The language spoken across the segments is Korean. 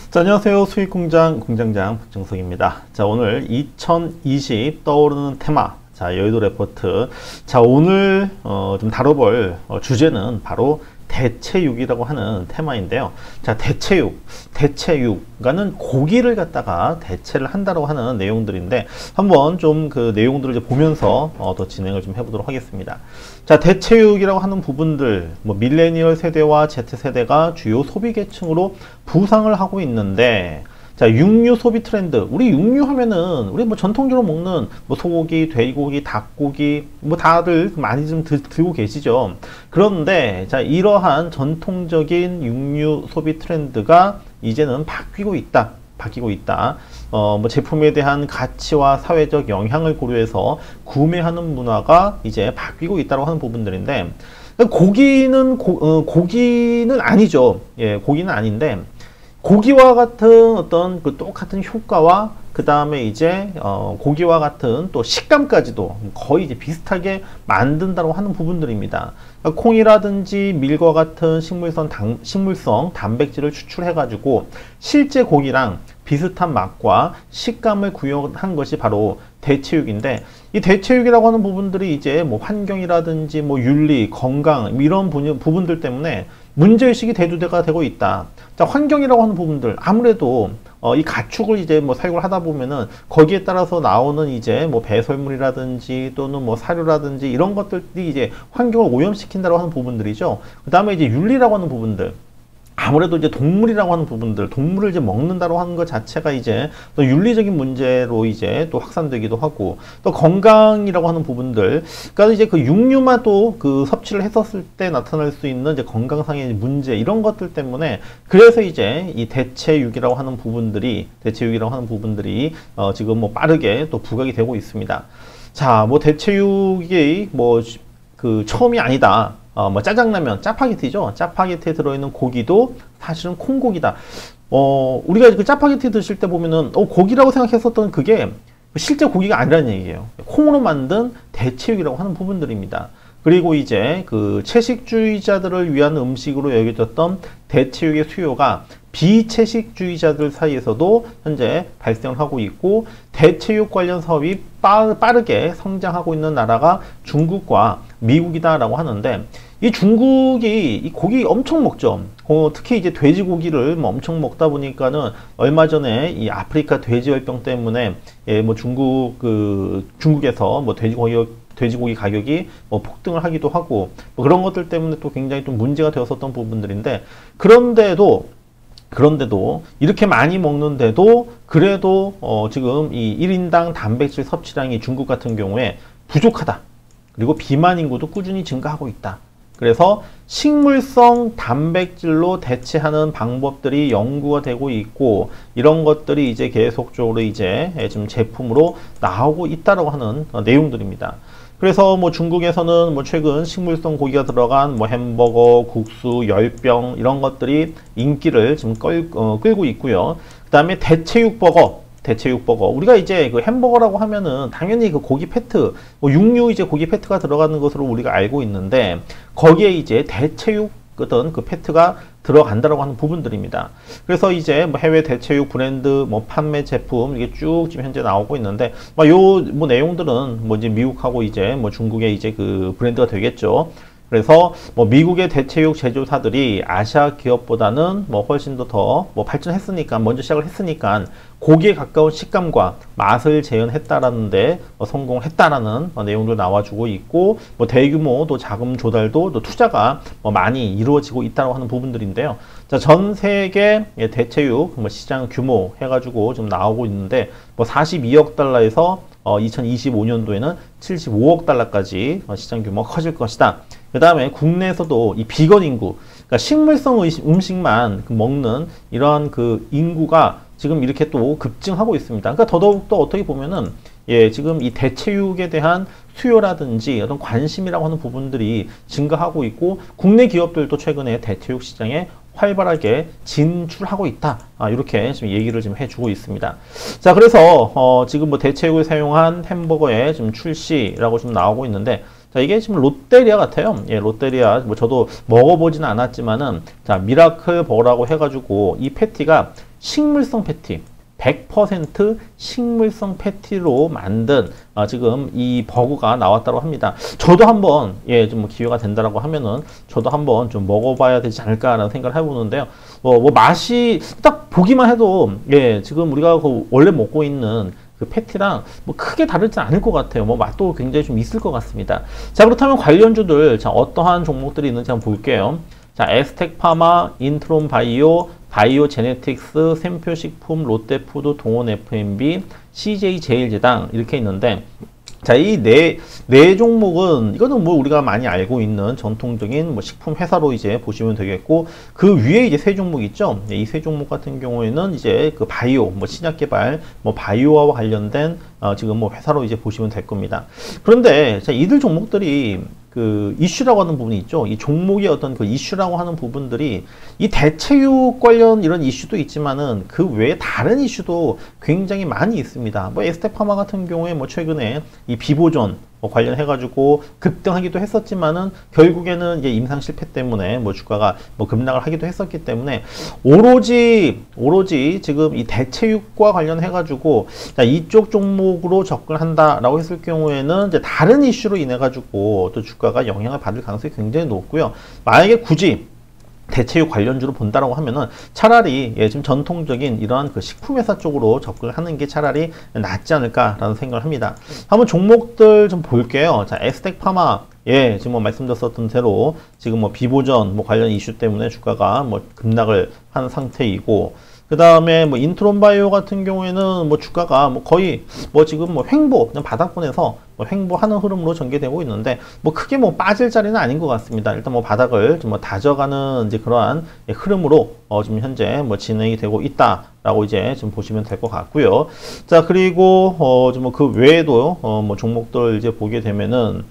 자, 안녕하세요. 수익공장 공장장 박정석입니다. 자, 오늘 2020 떠오르는 테마. 자, 여의도 레포트. 자, 오늘 좀 다뤄볼 주제는 바로 대체육이라고 하는 테마인데요. 자, 대체육과는 고기를 갖다가 대체를 한다고 하는 내용들인데 한번 좀 그 내용들을 이제 보면서 더 진행을 좀 해보도록 하겠습니다. 자, 대체육이라고 하는 부분들, 뭐 밀레니얼 세대와 Z세대가 주요 소비 계층으로 부상을 하고 있는데, 자, 육류 소비 트렌드. 우리 육류 하면은, 우리 뭐 전통적으로 먹는 뭐 소고기, 돼지고기, 닭고기, 뭐 다들 많이 좀 들고 계시죠. 그런데, 자, 이러한 전통적인 육류 소비 트렌드가 이제는 바뀌고 있다. 뭐 제품에 대한 가치와 사회적 영향을 고려해서 구매하는 문화가 이제 바뀌고 있다고 하는 부분들인데, 고기는 아니죠. 예, 고기는 아닌데, 고기와 같은 어떤 그 똑같은 효과와 그 다음에 이제 고기와 같은 또 식감까지도 거의 이제 비슷하게 만든다고 하는 부분들입니다. 그러니까 콩이라든지 밀과 같은 식물성 단백질을 추출해 가지고 실제 고기랑 비슷한 맛과 식감을 구현한 것이 바로 대체육인데, 이 대체육이라고 하는 부분들이 이제 뭐 환경이라든지 뭐 윤리, 건강 이런 부분들 때문에 문제의식이 대두가 되고 있다. 자, 환경이라고 하는 부분들, 아무래도 이 가축을 이제 뭐 사육을 하다 보면은 거기에 따라서 나오는 이제 뭐 배설물이라든지 또는 뭐 사료라든지 이런 것들이 이제 환경을 오염시킨다고 하는 부분들이죠. 그 다음에 이제 윤리라고 하는 부분들, 아무래도 이제 동물이라고 하는 부분들, 동물을 이제 먹는다고 하는 것 자체가 이제 또 윤리적인 문제로 이제 또 확산되기도 하고, 또 건강이라고 하는 부분들, 그러니까 이제 그 육류만 또 그 섭취를 했었을 때 나타날 수 있는 이제 건강상의 문제, 이런 것들 때문에 그래서 이제 이 대체육이라고 하는 부분들이 지금 뭐 빠르게 또 부각이 되고 있습니다. 자, 뭐 대체육이 뭐 그 처음이 아니다. 뭐 짜장라면, 짜파게티죠. 짜파게티에 들어있는 고기도 사실은 콩고기다. 우리가 그 짜파게티 드실 때 보면은 고기라고 생각했었던 그게 실제 고기가 아니라는 얘기예요. 콩으로 만든 대체육이라고 하는 부분들입니다. 그리고 이제 그 채식주의자들을 위한 음식으로 여겨졌던 대체육의 수요가 비채식주의자들 사이에서도 현재 발생을 하고 있고, 대체육 관련 사업이 빠르게 성장하고 있는 나라가 중국과 미국이다라고 하는데, 이 중국이 이 고기 엄청 먹죠. 특히 이제 돼지고기를 뭐 엄청 먹다 보니까는 얼마 전에 이 아프리카 돼지열병 때문에 뭐 중국에서 뭐 돼지고기 가격이 뭐 폭등을 하기도 하고, 뭐 그런 것들 때문에 또 굉장히 좀 문제가 되었었던 부분들인데, 그런데도 이렇게 많이 먹는데도 그래도 지금 이 1인당 단백질 섭취량이 중국 같은 경우에 부족하다. 그리고 비만 인구도 꾸준히 증가하고 있다. 그래서 식물성 단백질로 대체하는 방법들이 연구가 되고 있고, 이런 것들이 이제 계속적으로 이제 지금 제품으로 나오고 있다라고 하는 내용들입니다. 그래서 뭐 중국에서는 뭐 최근 식물성 고기가 들어간 뭐 햄버거, 국수, 열병 이런 것들이 인기를 지금 끌고 있고요. 그 다음에 대체육 버거. 우리가 이제 그 햄버거라고 하면은 당연히 그 고기 패트, 뭐 육류 이제 고기 패트가 들어가는 것으로 우리가 알고 있는데, 거기에 이제 대체육 어떤 그 패트가 들어간다라고 하는 부분들입니다. 그래서 이제 뭐 해외 대체육 브랜드 뭐 판매 제품 이게 쭉 지금 현재 나오고 있는데, 뭐 내용들은 뭐 이제 미국하고 이제 뭐 중국의 이제 그 브랜드가 되겠죠. 그래서 뭐 미국의 대체육 제조사들이 아시아 기업보다는 뭐 훨씬 더 뭐 발전했으니까, 먼저 시작을 했으니까 고기에 가까운 식감과 맛을 재현했다라는데 성공했다라는 내용도 나와주고 있고, 뭐 대규모 또 자금 조달도 또 투자가 뭐 많이 이루어지고 있다고 하는 부분들인데요. 자, 전 세계 대체육 뭐 시장 규모 해가지고 지금 나오고 있는데, 뭐 42억 달러에서 2025년도에는 75억 달러까지 시장 규모가 커질 것이다. 그 다음에 국내에서도 이 비건 인구, 그러니까 식물성 음식만 먹는 이러한 그 인구가 지금 이렇게 또 급증하고 있습니다. 그러니까 더더욱더 어떻게 보면은 지금 이 대체육에 대한 수요라든지 어떤 관심이라고 하는 부분들이 증가하고 있고, 국내 기업들도 최근에 대체육 시장에 활발하게 진출하고 있다. 이렇게 지금 얘기를 지금 해주고 있습니다. 자, 그래서 지금 뭐 대체육을 사용한 햄버거의 지금 출시라고 지금 나오고 있는데, 자, 이게 지금 롯데리아 같아요. 예, 롯데리아. 뭐 저도 먹어보지는 않았지만은, 자, 미라클 버거라고 해가지고 이 패티가 식물성 패티, 100% 식물성 패티로 만든 지금 이 버거가 나왔다고 합니다. 저도 한번 좀 뭐 기회가 된다라고 하면은 저도 한번 좀 먹어봐야 되지 않을까라는 생각을 해보는데요. 뭐 맛이 딱 보기만 해도 지금 우리가 그 원래 먹고 있는 그 패티랑 뭐 크게 다르지 않을 것 같아요. 뭐 맛도 굉장히 좀 있을 것 같습니다. 자, 그렇다면 관련주들 자 어떠한 종목들이 있는지 한번 볼게요. 자, 에스텍파마, 인트론 바이오, 바이오 제네틱스, 샘표식품, 롯데푸드, 동원 F&B, CJ 제일제당 이렇게 있는데 자, 이 네 종목은 이거는 뭐 우리가 많이 알고 있는 전통적인 뭐 식품 회사로 이제 보시면 되겠고 그 위에 이제 세 종목 있죠. 이 세 종목 같은 경우에는 이제 그 바이오, 뭐 신약 개발, 뭐 바이오와 관련된 지금 뭐 회사로 이제 보시면 될 겁니다. 그런데 자, 이들 종목들이 그 이슈라고 하는 부분이 있죠. 이 종목의 어떤 그 이슈라고 하는 부분들이 이 대체육 관련 이런 이슈도 있지만은 그 외에 다른 이슈도 굉장히 많이 있습니다. 뭐 에스테파마 같은 경우에 뭐 최근에 이 비보존 뭐 관련해가지고 급등하기도 했었지만은 결국에는 이제 임상 실패 때문에 뭐 주가가 뭐 급락을 하기도 했었기 때문에 오로지 지금 이 대체육과 관련해가지고 이쪽 종목으로 접근한다라고 했을 경우에는 이제 다른 이슈로 인해가지고 또 주가가 영향을 받을 가능성이 굉장히 높고요. 만약에 굳이 대체육 관련주로 본다라고 하면은 차라리 지금 전통적인 이러한 그 식품회사 쪽으로 접근을 하는 게 차라리 낫지 않을까라는 생각을 합니다. 한번 종목들 좀 볼게요. 자, 에스텍파마 지금 뭐 말씀드렸었던 대로 지금 뭐 비보전 뭐 관련 이슈 때문에 주가가 뭐 급락을 한 상태이고 그 다음에 뭐 인트론바이오 같은 경우에는 뭐 주가가 뭐 거의 뭐 지금 뭐 횡보 그냥 바닥권에서 뭐 횡보하는 흐름으로 전개되고 있는데 뭐 크게 뭐 빠질 자리는 아닌 것 같습니다. 일단 뭐 바닥을 좀 뭐 다져가는 이제 그러한 흐름으로 지금 현재 뭐 진행이 되고 있다라고 이제 좀 보시면 될 것 같고요. 자, 그리고 좀 뭐 그 외에도 뭐 종목들 이제 보게 되면은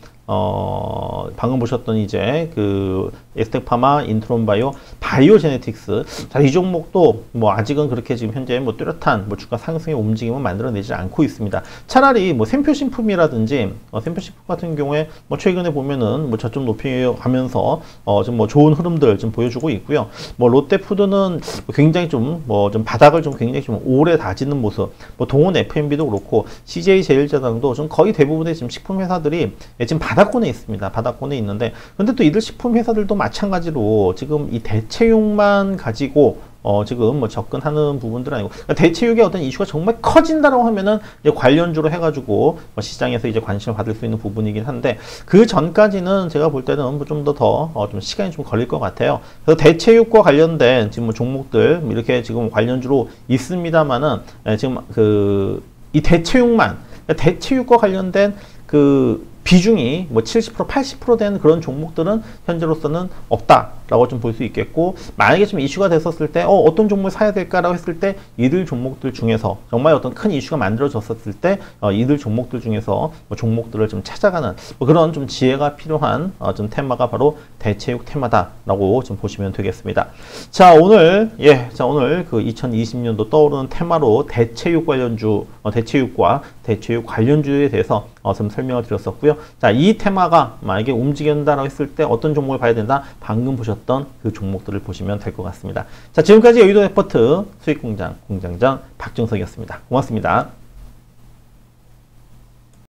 방금 보셨던 이제 그 에스텍파마, 인트론바이오, 바이오제네틱스. 자, 이 종목도 뭐 아직은 그렇게 지금 현재 뭐 뚜렷한 뭐 주가 상승의 움직임을 만들어내지 않고 있습니다. 차라리 뭐 샘표식품이라든지 샘표식품 같은 경우에 뭐 최근에 보면은 뭐 저점 높이가면서 좀 뭐 좋은 흐름들 좀 보여주고 있고요. 뭐 롯데푸드는 굉장히 좀 뭐 좀 바닥을 좀 굉장히 좀 오래 다지는 모습. 뭐 동원 F&B도 그렇고 CJ 제일제당도 좀 거의 대부분의 지금 식품 회사들이 지금 바닥권에 있습니다. 바닥권에 있는데 근데 또 이들 식품 회사들도 마찬가지로 지금 이 대체육만 가지고 지금 뭐 접근하는 부분들은 아니고 그러니까 대체육의 어떤 이슈가 정말 커진다라고 하면은 이제 관련주로 해가지고 뭐 시장에서 이제 관심을 받을 수 있는 부분이긴 한데 그 전까지는 제가 볼 때는 뭐 좀 더 좀 시간이 좀 걸릴 것 같아요. 그래서 대체육과 관련된 지금 뭐 종목들 이렇게 지금 관련주로 있습니다만은 지금 그 이 대체육만 그러니까 대체육과 관련된 그 비중이 뭐 70%, 80% 되는 그런 종목들은 현재로서는 없다라고 좀 볼 수 있겠고 만약에 좀 이슈가 됐었을 때 어떤 종목을 사야 될까라고 했을 때 이들 종목들 중에서 정말 어떤 큰 이슈가 만들어졌었을 때 이들 종목들 중에서 뭐 종목들을 좀 찾아가는 뭐 그런 좀 지혜가 필요한 좀 테마가 바로 대체육 테마다라고 좀 보시면 되겠습니다. 자, 오늘 오늘 그 2020년도 떠오르는 테마로 대체육 관련주 대체육과 대체육 관련주에 대해서 좀 설명을 드렸었고요. 자, 이 테마가 만약에 움직인다라고 했을 때 어떤 종목을 봐야 된다? 방금 보셨던 그 종목들을 보시면 될 것 같습니다. 자, 지금까지 여의도 레포트 수익공장 공장장 박정석이었습니다. 고맙습니다.